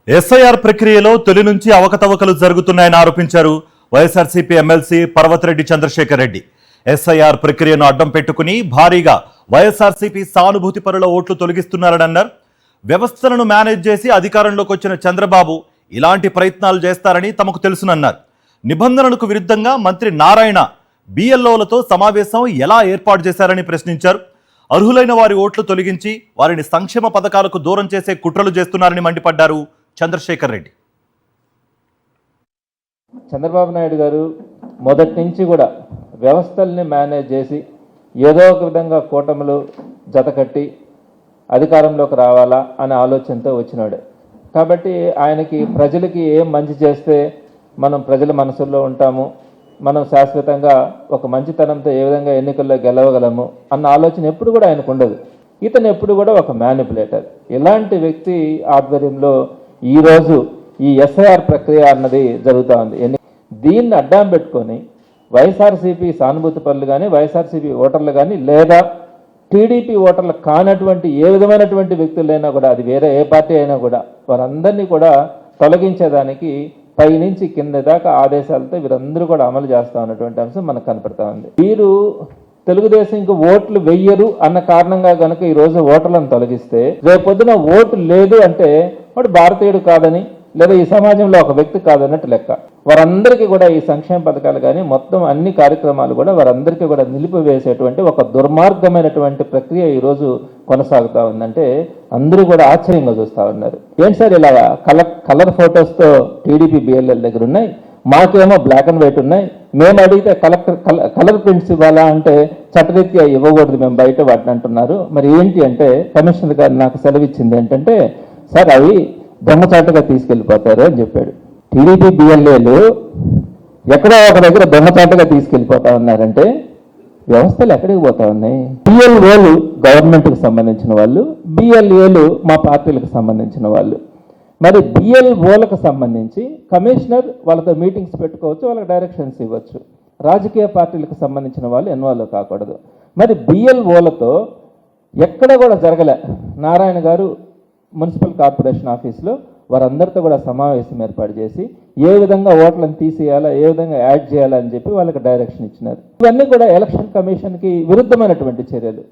SIR ప్రక్రియలో తొలి నుంచి అవకతవకలు జరుగుతున్నాయని ఆరోపించారు వైఎస్ఆర్సీపీ ఎమ్మెల్సీ పర్వతిరెడ్డి చంద్రశేఖర్ రెడ్డి. ఎస్ఐఆర్ ప్రక్రియను అడ్డం పెట్టుకుని భారీగా వైఎస్ఆర్సీపీ సానుభూతి పరుల ఓట్లు తొలగిస్తున్నారని అన్నారు. వ్యవస్థలను మేనేజ్ చేసి అధికారంలోకి వచ్చిన చంద్రబాబు ఇలాంటి ప్రయత్నాలు చేస్తారని తమకు తెలుసునన్నారు. నిబంధనలకు విరుద్ధంగా మంత్రి నారాయణ బిఎల్ఓలతో సమావేశం ఎలా ఏర్పాటు చేశారని ప్రశ్నించారు. అర్హులైన వారి ఓట్లు తొలగించి వారిని సంక్షేమ పథకాలకు దూరం చేసే కుట్రలు చేస్తున్నారని మండిపడ్డారు చంద్రశేఖర్ రెడ్డి. చంద్రబాబు నాయుడు గారు మొదటి నుంచి కూడా వ్యవస్థల్ని మేనేజ్ చేసి ఏదో ఒక విధంగా కూటములు జతకట్టి అధికారంలోకి రావాలా అనే ఆలోచనతో వచ్చినాడు. కాబట్టి ఆయనకి ప్రజలకి ఏం మంచి చేస్తే మనం ప్రజల మనసుల్లో ఉంటాము, మనం శాశ్వతంగా ఒక మంచితనంతో ఏ విధంగా ఎన్నికల్లో గెలవగలము అన్న ఆలోచన ఎప్పుడు కూడా ఆయనకు ఉండదు. ఇతను ఎప్పుడు కూడా ఒక మ్యానిపులేటర్. ఇలాంటి వ్యక్తి ఆధ్వర్యంలో ఈరోజు ఈ ఎస్ఐఆర్ ప్రక్రియ అన్నది జరుగుతూ ఉంది. దీన్ని అడ్డం పెట్టుకొని వైఎస్ఆర్సీపీ సానుభూతి పరులు కానీ వైఎస్ఆర్సీపీ ఓటర్లు కానీ లేదా టీడీపీ ఓటర్లు కానటువంటి ఏ విధమైనటువంటి వ్యక్తులైనా కూడా, అది వేరే ఏ పార్టీ అయినా కూడా, వారందరినీ కూడా తొలగించేదానికి పైనుంచి కింద దాకా ఆదేశాలతో వీరందరూ కూడా అమలు చేస్తూ ఉన్నటువంటి అంశం మనకు కనపడతా ఉంది. వీరు తెలుగుదేశంకి ఓట్లు వెయ్యరు అన్న కారణంగా కనుక ఈరోజు ఓటర్లను తొలగిస్తే రేపు పొద్దున ఓటు లేదు అంటే వాడు భారతీయుడు కాదని లేదా ఈ సమాజంలో ఒక వ్యక్తి కాదన్నట్టు లెక్క. వారందరికీ కూడా ఈ సంక్షేమ పథకాలు కానీ మొత్తం అన్ని కార్యక్రమాలు కూడా వారందరికీ కూడా నిలిపివేసేటువంటి ఒక దుర్మార్గమైనటువంటి ప్రక్రియ ఈరోజు కొనసాగుతూ ఉందంటే అందరూ కూడా ఆశ్చర్యంగా చూస్తూ ఉన్నారు. ఏంటి సార్ ఇలాగా కలర్ ఫొటోస్తో టీడీపీ బిఎల్ఎల్ దగ్గర ఉన్నాయి, మాకేమో బ్లాక్ అండ్ వైట్ ఉన్నాయి, మేము అడిగితే కలర్ ప్రింట్స్ ఇవ్వాలా అంటే చట్టరీత్యా ఇవ్వకూడదు, మేము బయట వాటిని అంటున్నారు. మరి ఏంటి అంటే కమిషనర్ గారు నాకు సెలవిచ్చింది ఏంటంటే, సార్ అవి దొంగచాటుగా తీసుకెళ్ళిపోతారు అని చెప్పాడు. టీడీపీ బిఎల్ఏలు ఎక్కడో ఒక దగ్గర దొంగచాటుగా తీసుకెళ్ళిపోతా ఉన్నారంటే వ్యవస్థలు ఎక్కడికి పోతా ఉన్నాయి? బిఎల్ఓలు గవర్నమెంట్కి సంబంధించిన వాళ్ళు, బిఎల్ఏలు మా పార్టీలకు సంబంధించిన వాళ్ళు. మరి బిఎల్ఓలకు సంబంధించి కమిషనర్ వాళ్ళతో మీటింగ్స్ పెట్టుకోవచ్చు, వాళ్ళకి డైరెక్షన్స్ ఇవ్వచ్చు. రాజకీయ పార్టీలకు సంబంధించిన వాళ్ళు ఇన్వాల్వ్ కాకూడదు. మరి బిఎల్ఓలతో ఎక్కడ కూడా జరగలే. నారాయణ గారు మున్సిపల్ కార్పొరేషన్ ఆఫీస్లో వారందరితో కూడా సమావేశం ఏర్పాటు చేసి ఏ విధంగా ఓట్లను తీసేయాలా, ఏ విధంగా యాడ్ చేయాలా అని చెప్పి వాళ్ళకి డైరెక్షన్ ఇచ్చినారు. ఇవన్నీ కూడా ఎలక్షన్ కమిషన్కి విరుద్ధమైనటువంటి చర్యలు.